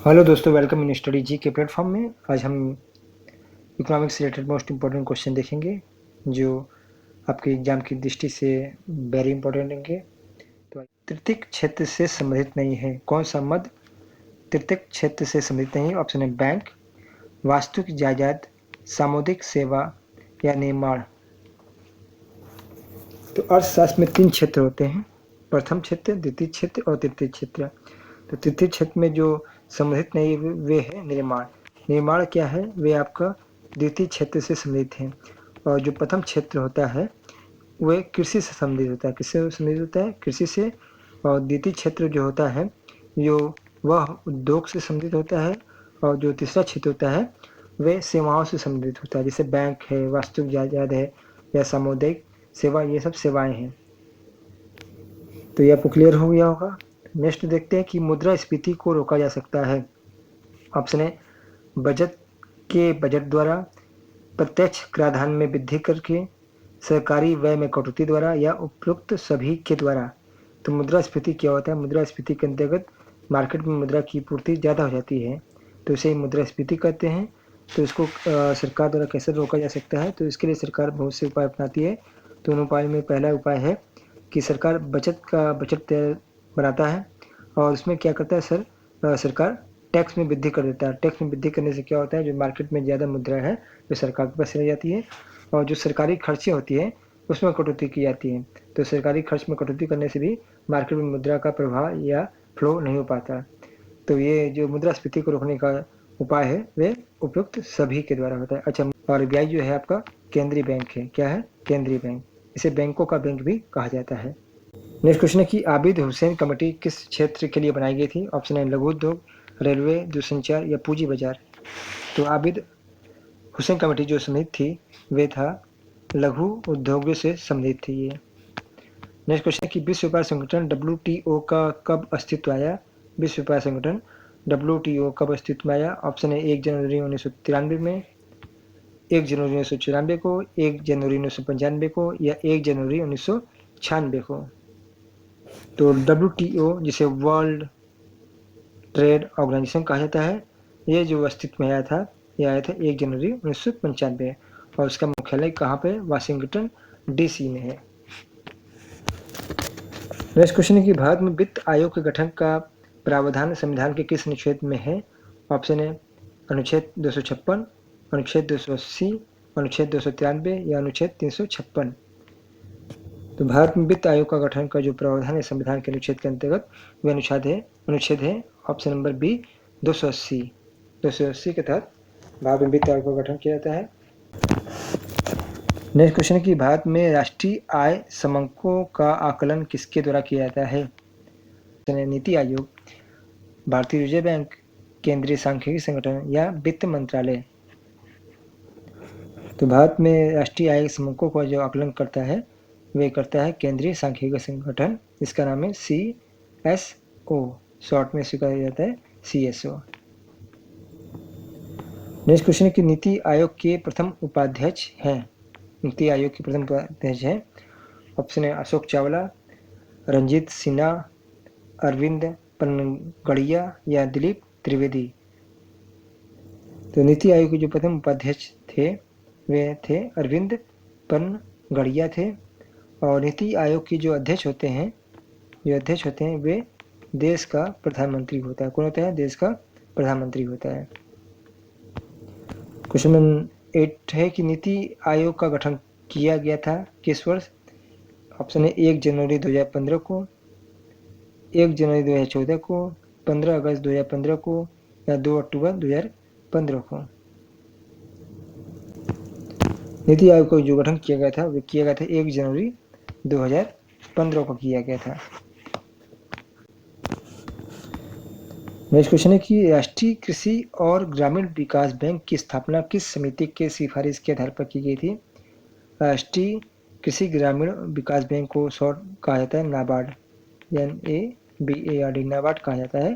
Hello दोस्तों, welcome in study जी के platform में। आज हम इकोनॉमिक्स से रिलेटेड मोस्ट इंपॉर्टेंट क्वेश्चन देखेंगे जो आपके एग्जाम की दृष्टि से वेरी इंपॉर्टेंट होंगे। तो तृतीयक क्षेत्र से संबंधित नहीं है, कौन सा मद तृतीयक क्षेत्र से संबंधित नहीं है? ऑप्शन है बैंक, वास्तुक जायदाद, सामुदायिक सेवा या निर्माण। तो अर्थशास्त्र में 3 क्षेत्र होते हैं, प्रथम क्षेत्र, द्वितीय क्षेत्र और तृतीय क्षेत्र। तो तृतीय क्षेत्र में जो संबंधित नहीं वे है निर्माण। निर्माण क्या है? वे आपका द्वितीय क्षेत्र से संबंधित है। और जो प्रथम क्षेत्र होता है वह कृषि से संबंधित होता है। किससे संबंधित होता है? कृषि से। और द्वितीय क्षेत्र जो होता है जो वह उद्योग से संबंधित होता है। और जो तीसरा क्षेत्र होता है वह सेवाओं से संबंधित होता है, जैसे बैंक है, वास्तुक जायदाद है या सामुदायिक सेवा, ये सब सेवाएं हैं। तो ये आपको क्लियर हो गया होगा। नेक्स्ट देखते हैं कि मुद्रास्फीति को रोका जा सकता है। ऑप्शन है बजट द्वारा, प्रत्यक्ष कराधान में वृद्धि करके, सरकारी व्यय में कटौती द्वारा या उपरोक्त सभी के द्वारा। तो मुद्रास्फीति क्या होता है? मुद्रास्फीति के अंतर्गत मार्केट में मुद्रा की पूर्ति ज़्यादा हो जाती है, तो इसे मुद्रास्फीति कहते हैं। तो इसको सरकार द्वारा कैसे रोका जा सकता है? तो इसके लिए सरकार बहुत से उपाय अपनाती है। तो उन उपायों में पहला उपाय है कि सरकार बजट बनाता है और उसमें क्या करता है सरकार टैक्स में वृद्धि कर देता है। टैक्स में वृद्धि करने से क्या होता है, जो मार्केट में ज़्यादा मुद्रा है वो सरकार के पास रह जाती है और जो सरकारी खर्चें होती है उसमें कटौती की जाती है। तो सरकारी खर्च में कटौती करने से भी मार्केट में मुद्रा का प्रवाह या फ्लो नहीं हो पाता। तो ये जो मुद्रास्फीति को रोकने का उपाय है वे उपयुक्त सभी के द्वारा होता है। अच्छा, आरबीआई जो है आपका केंद्रीय बैंक है। क्या है? केंद्रीय बैंक। इसे बैंकों का बैंक भी कहा जाता है। नेक्स्ट क्वेश्चन है कि आबिद हुसैन कमेटी किस क्षेत्र के लिए बनाई गई थी? ऑप्शन है लघु उद्योग, रेलवे, दूरसंचार या पूंजी बाजार। तो आबिद हुसैन कमेटी जो संबंधित थी वे था लघु उद्योगों से संबंधित थी ये। नेक्स्ट क्वेश्चन है कि विश्व व्यापार संगठन WTO का कब अस्तित्व आया? विश्व व्यापार संगठन WTO कब अस्तित्व में आया? ऑप्शन है 1 जनवरी 1993 में, 1 जनवरी 1994 को, 1 जनवरी 1995 को या 1 जनवरी 1996 को। तो WTO जिसे वर्ल्ड ट्रेड ऑर्गेनाइजेशन कहा जाता है, ये जो अस्तित्व में आया था ये आया था 1 जनवरी 1995 और उसका मुख्यालय कहाँ पे? वाशिंगटन DC में है। नेक्स्ट क्वेश्चन है कि भारत में वित्त आयोग के गठन का प्रावधान संविधान के किस अनुच्छेद में है? ऑप्शन है अनुच्छेद 256, अनुच्छेद 280, अनुच्छेद 293 या अनुच्छेद 356। तो भारत में वित्त आयोग का गठन का जो प्रावधान है संविधान के अनुच्छेद के अंतर्गत वह अनुच्छेद है ऑप्शन नंबर बी 280 के तहत भारत में वित्त आयोग का गठन किया जाता है। नेक्स्ट क्वेश्चन है कि भारत में राष्ट्रीय आय समंकों का आकलन किसके द्वारा किया जाता है? नीति आयोग, भारतीय रिजर्व बैंक, केंद्रीय सांख्यिकी संगठन या वित्त मंत्रालय। तो भारत में राष्ट्रीय आय समंकों का जो आकलन करता है वे करता है केंद्रीय सांख्यिकी संगठन। इसका नाम है CSO, शॉर्ट में स्वीकार किया जाता है CSO। नेक्स्ट क्वेश्चन है कि नीति आयोग के प्रथम उपाध्यक्ष हैं। नीति आयोग के प्रथम उपाध्यक्ष हैं। ऑप्शन है अशोक चावला, रंजीत सिन्हा, अरविंद पनगड़िया या दिलीप त्रिवेदी। तो नीति आयोग के जो प्रथम उपाध्यक्ष थे वे थे अरविंद पनगड़िया थे। और नीति आयोग की जो अध्यक्ष होते हैं वे देश का प्रधानमंत्री होता है। कौन होता है? देश का प्रधानमंत्री होता है। क्वेश्चन नंबर 8 है कि नीति आयोग का गठन किया गया था किस वर्ष? ऑप्शन है 1 जनवरी 2015 को, 1 जनवरी 2014 को, 15 अगस्त 2015 को या 2 अक्टूबर 2015 को। नीति आयोग को जो गठन किया गया था वो किया गया था 1 जनवरी 2015 को किया गया था। नेक्स्ट क्वेश्चन है कि राष्ट्रीय कृषि और ग्रामीण विकास बैंक की स्थापना किस समिति के सिफारिश के आधार पर की गई थी? राष्ट्रीय कृषि ग्रामीण विकास बैंक को शॉर्ट कहा जाता है नाबार्ड, NABARD, नाबार्ड कहा जाता है।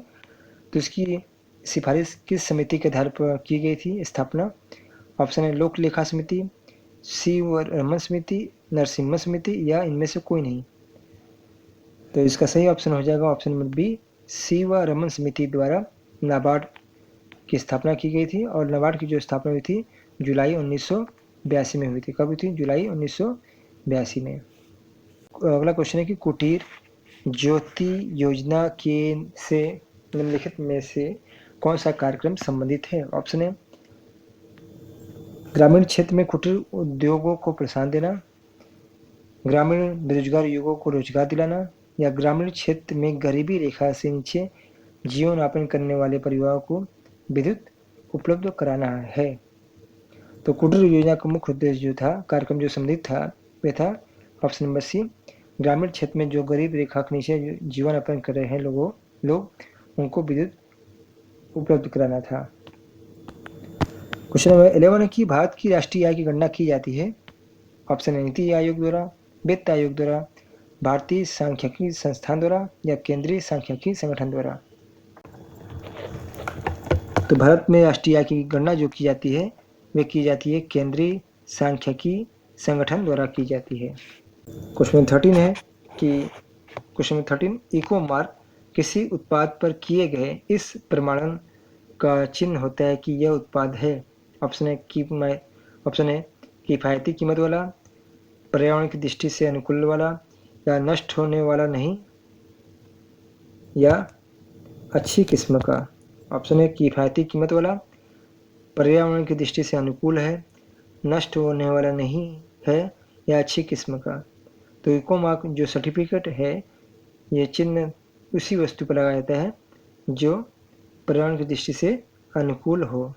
तो इसकी सिफारिश किस समिति के आधार पर की गई थी स्थापना? ऑप्शन है लोक लेखा समिति, CW रमन समिति, नरसिम्हा समिति या इनमें से कोई नहीं। तो इसका सही ऑप्शन हो जाएगा option number B, CW Raman समिति द्वारा नाबार्ड की स्थापना की गई थी और नाबार्ड की जो स्थापना हुई थी जुलाई 1982 में हुई थी। कब हुई थी? जुलाई 1982 में। अगला क्वेश्चन है कि कुटीर ज्योति योजना के से निम्नलिखित में से कौन सा कार्यक्रम संबंधित है? ऑप्शन है ग्रामीण क्षेत्र में कुटीर उद्योगों को प्रोत्साहन देना, ग्रामीण बेरोजगार युवकों को रोजगार दिलाना, या ग्रामीण क्षेत्र में गरीबी रेखा से नीचे जीवन यापन करने वाले परिवारों को विद्युत उपलब्ध कराना है। तो कुटीर योजना का मुख्य उद्देश्य जो था, कार्यक्रम जो संबंधित था, वह था ऑप्शन नंबर सी, ग्रामीण क्षेत्र में जो गरीब रेखा के नीचे जीवन यापन कर रहे हैं लोग उनको विद्युत उपलब्ध कराना था। क्वेश्चन नंबर 11 है कि भारत की राष्ट्रीय आय की गणना की जाती है। ऑप्शन है नीति आयोग द्वारा, वित्त आयोग द्वारा, भारतीय सांख्यिकी संस्थान द्वारा, या केंद्रीय सांख्यिकी संगठन द्वारा। तो भारत में राष्ट्रीय आय की गणना जो की जाती है वे की जाती है केंद्रीय सांख्यिकी संगठन द्वारा की जाती है। क्वेश्चन 13 है कि क्वेश्चन 13 इको मार्क किसी उत्पाद पर किए गए इस प्रमाणन का चिन्ह होता है कि यह उत्पाद है। ऑप्शन है किफायती कीमत वाला, पर्यावरण की दृष्टि से अनुकूल वाला, या नष्ट होने वाला नहीं, या अच्छी किस्म का। ऑप्शन है किफायती कीमत वाला, पर्यावरण की दृष्टि से अनुकूल है, नष्ट होने वाला नहीं है, या अच्छी किस्म का। तो इको मार्क जो सर्टिफिकेट है ये चिन्ह उसी वस्तु पर लगाया जाता है जो पर्यावरण की दृष्टि से अनुकूल हो।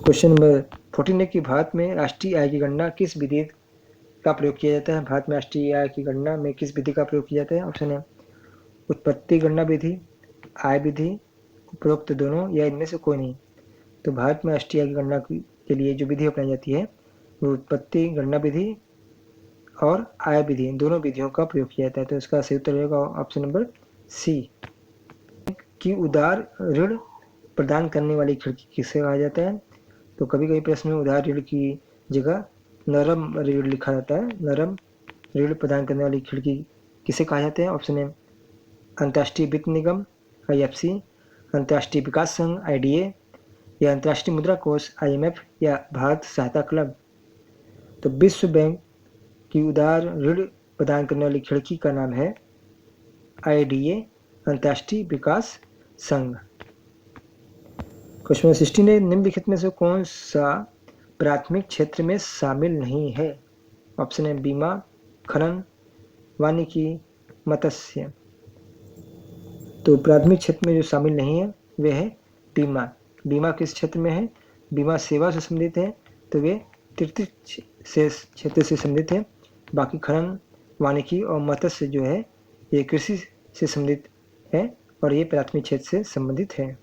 क्वेश्चन नंबर 14 है कि भारत में राष्ट्रीय आय की गणना किस विधि का प्रयोग किया जाता है? भारत में राष्ट्रीय आय की गणना में किस विधि का प्रयोग किया जाता है? ऑप्शन है उत्पत्ति गणना विधि, आय विधि, उपरोक्त दोनों, या इनमें से कोई नहीं। तो भारत में राष्ट्रीय आय की गणना के लिए जो विधि अपनाई जाती है वो उत्पत्ति गणना विधि और आय विधि, दोनों विधियों का प्रयोग किया जाता है। तो इसका सही उत्तर रहेगा ऑप्शन नंबर सी। कि उदार ऋण प्रदान करने वाली खिड़की किसे कहा जाता है? तो कभी कभी प्रश्न में उदार ऋण की जगह नरम ऋण लिखा जाता है। नरम ऋण प्रदान करने वाली खिड़की किसे कहा जाता है? ऑप्शन है अंतर्राष्ट्रीय वित्त निगम IFC, अंतर्राष्ट्रीय विकास संघ IDA, या अंतर्राष्ट्रीय मुद्रा कोष IMF, या भारत सहायता क्लब। तो विश्व बैंक की उदार ऋण प्रदान करने वाली खिड़की का नाम है IDA, अंतर्राष्ट्रीय विकास संघ। क्वेश्चन 16 है निम्नलिखित में से कौन सा प्राथमिक क्षेत्र में शामिल नहीं है? ऑप्शन है बीमा, खनन, वानिकी, मत्स्य। तो प्राथमिक क्षेत्र में जो शामिल नहीं है वे है बीमा। बीमा किस क्षेत्र में है? बीमा सेवा से संबंधित है तो वे तृतीय क्षेत्र से संबंधित है। बाकी खनन, वानिकी और मत्स्य जो है ये कृषि से संबंधित है और ये प्राथमिक क्षेत्र से संबंधित है।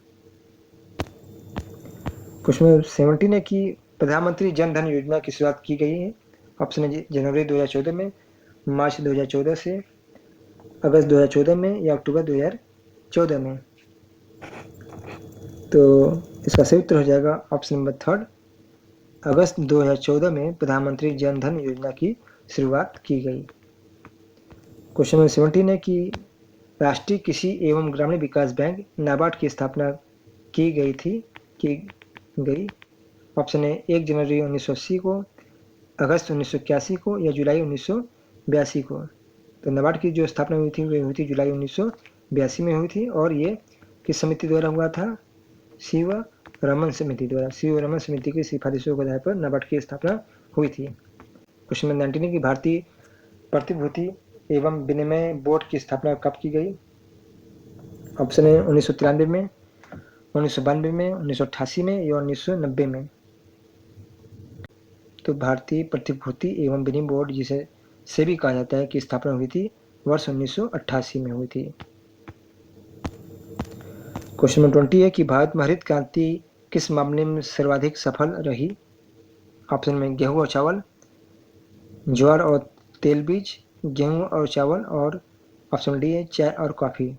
क्वेश्चन 17 है कि प्रधानमंत्री जन धन योजना की शुरुआत की गई है। ऑप्शन है जनवरी 2014 में, मार्च 2014 से, अगस्त 2014 में, या अक्टूबर 2014 में। तो इसका सही उत्तर हो जाएगा ऑप्शन नंबर 3, अगस्त 2014 में प्रधानमंत्री जन धन योजना की शुरुआत की गई। क्वेश्चन नंबर 17 है कि राष्ट्रीय कृषि एवं ग्रामीण विकास बैंक नाबार्ड की स्थापना की गई। ऑप्शन है 1 जनवरी 1980 को, अगस्त 1981 को, या जुलाई 1982 को। तो नाबार्ड की जो स्थापना हुई थी वे हुई थी जुलाई 1982 में हुई थी और ये किस समिति द्वारा हुआ था? शिव रमन समिति द्वारा। शिव रमन समिति की सिफारिशों के आधार पर नाबार्ड की स्थापना हुई थी। क्वेश्चन नंबर 19 की भारतीय प्रतिभूति एवं विनिमय बोर्ड की स्थापना कब की गई? ऑप्शन है 1993 में, 1992 में, 1988 में, या 1990 में। तो भारतीय प्रतिभूति एवं विनिमय बोर्ड जिसे सेबी कहा जाता है की स्थापना हुई थी वर्ष 1988 में हुई थी। क्वेश्चन नंबर 20 है कि भारत में हरित क्रांति किस मामले में सर्वाधिक सफल रही? ऑप्शन में गेहूं और चावल, ज्वार और तेल बीज, गेहूं और चावल, और ऑप्शन डी है चाय और कॉफ़ी।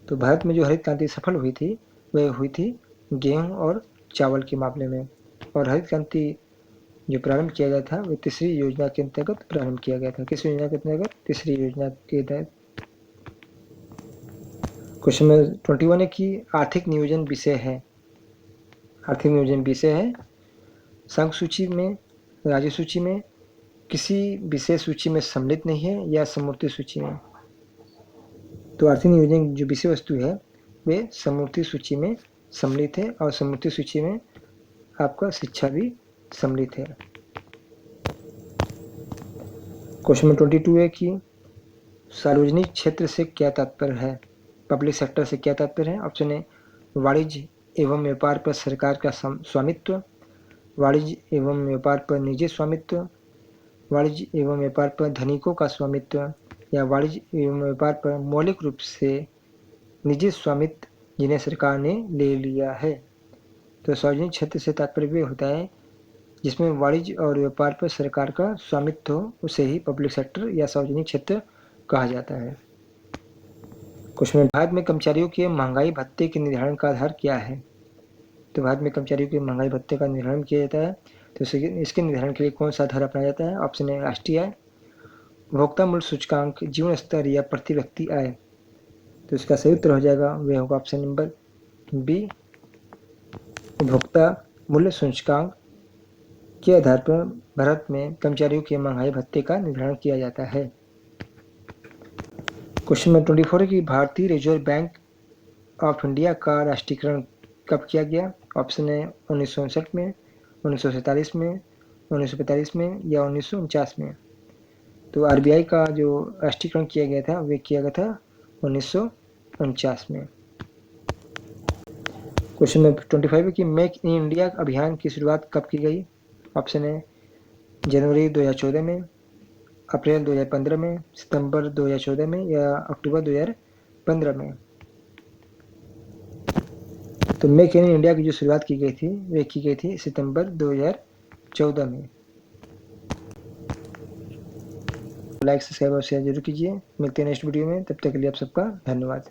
तो भारत में जो हरित क्रांति सफल हुई थी वह हुई थी गेहूं और चावल के मामले में। और हरित क्रांति जो प्रारंभ किया गया था वह तीसरी योजना के अंतर्गत प्रारंभ किया गया था। किस योजना के अंतर्गत? तीसरी योजना के तहत। क्वेश्चन नंबर 21 है कि आर्थिक नियोजन विषय है। आर्थिक नियोजन विषय है संघ सूची में, राज्य सूची में, किसी विशेष सूची में सम्मिलित नहीं है या समूर्ति सूची में। तो आर्थिक नियोजन जो विषय वस्तु है वे समूर्ति सूची में सम्मिलित है और समूर्ति सूची में आपका शिक्षा भी सम्मिलित है। क्वेश्चन नंबर 22 है कि सार्वजनिक क्षेत्र से क्या तात्पर्य है, पब्लिक सेक्टर से क्या तात्पर्य है। ऑप्शन ए वाणिज्य एवं व्यापार पर सरकार का स्वामित्व, वाणिज्य एवं व्यापार पर निजी स्वामित्व, वाणिज्य एवं व्यापार पर धनिकों का स्वामित्व, या वाणिज्य एवं व्यापार पर मौलिक रूप से निजी स्वामित्व जिन्हें सरकार ने ले लिया है। तो सार्वजनिक क्षेत्र से तात्पर्य होता है जिसमें वाणिज्य और व्यापार पर सरकार का स्वामित्व हो, उसे ही पब्लिक सेक्टर या सार्वजनिक क्षेत्र कहा जाता है। क्वेश्चन, भारत में कर्मचारियों के महंगाई भत्ते के निर्धारण का आधार क्या है। तो भारत में कर्मचारियों के महंगाई भत्ते का निर्धारण किया जाता है, तो इसके निर्धारण के लिए कौन सा आधार अपनाया जाता है। ऑप्शन ए राष्ट्रीय आय, उपभोक्ता मूल्य सूचकांक, जीवन स्तर या प्रति व्यक्ति आय। तो इसका सही उत्तर हो जाएगा वह होगा ऑप्शन नंबर बी, उपभोक्ता मूल्य सूचकांक के आधार पर भारत में कर्मचारियों के महंगाई भत्ते का निर्धारण किया जाता है। क्वेश्चन नंबर 24 है कि भारतीय रिजर्व बैंक ऑफ इंडिया का राष्ट्रीयकरण कब किया गया। ऑप्शन है 1959 में, 1947 में, 1945 में या 1949 में। तो आरबीआई का जो राष्ट्रीयकरण किया गया था वे किया गया था 1949 में। क्वेश्चन नंबर 25 है कि मेक इन इंडिया अभियान की शुरुआत कब की गई। ऑप्शन है जनवरी 2014 में, अप्रैल 2015 में, सितंबर 2014 में या अक्टूबर 2015 में। तो मेक इन इंडिया की जो शुरुआत की गई थी वे की गई थी सितंबर 2014 में। लाइक सब्सक्राइब और शेयर जरूर कीजिए। मिलते हैं नेक्स्ट वीडियो में, तब तक के लिए आप सबका धन्यवाद।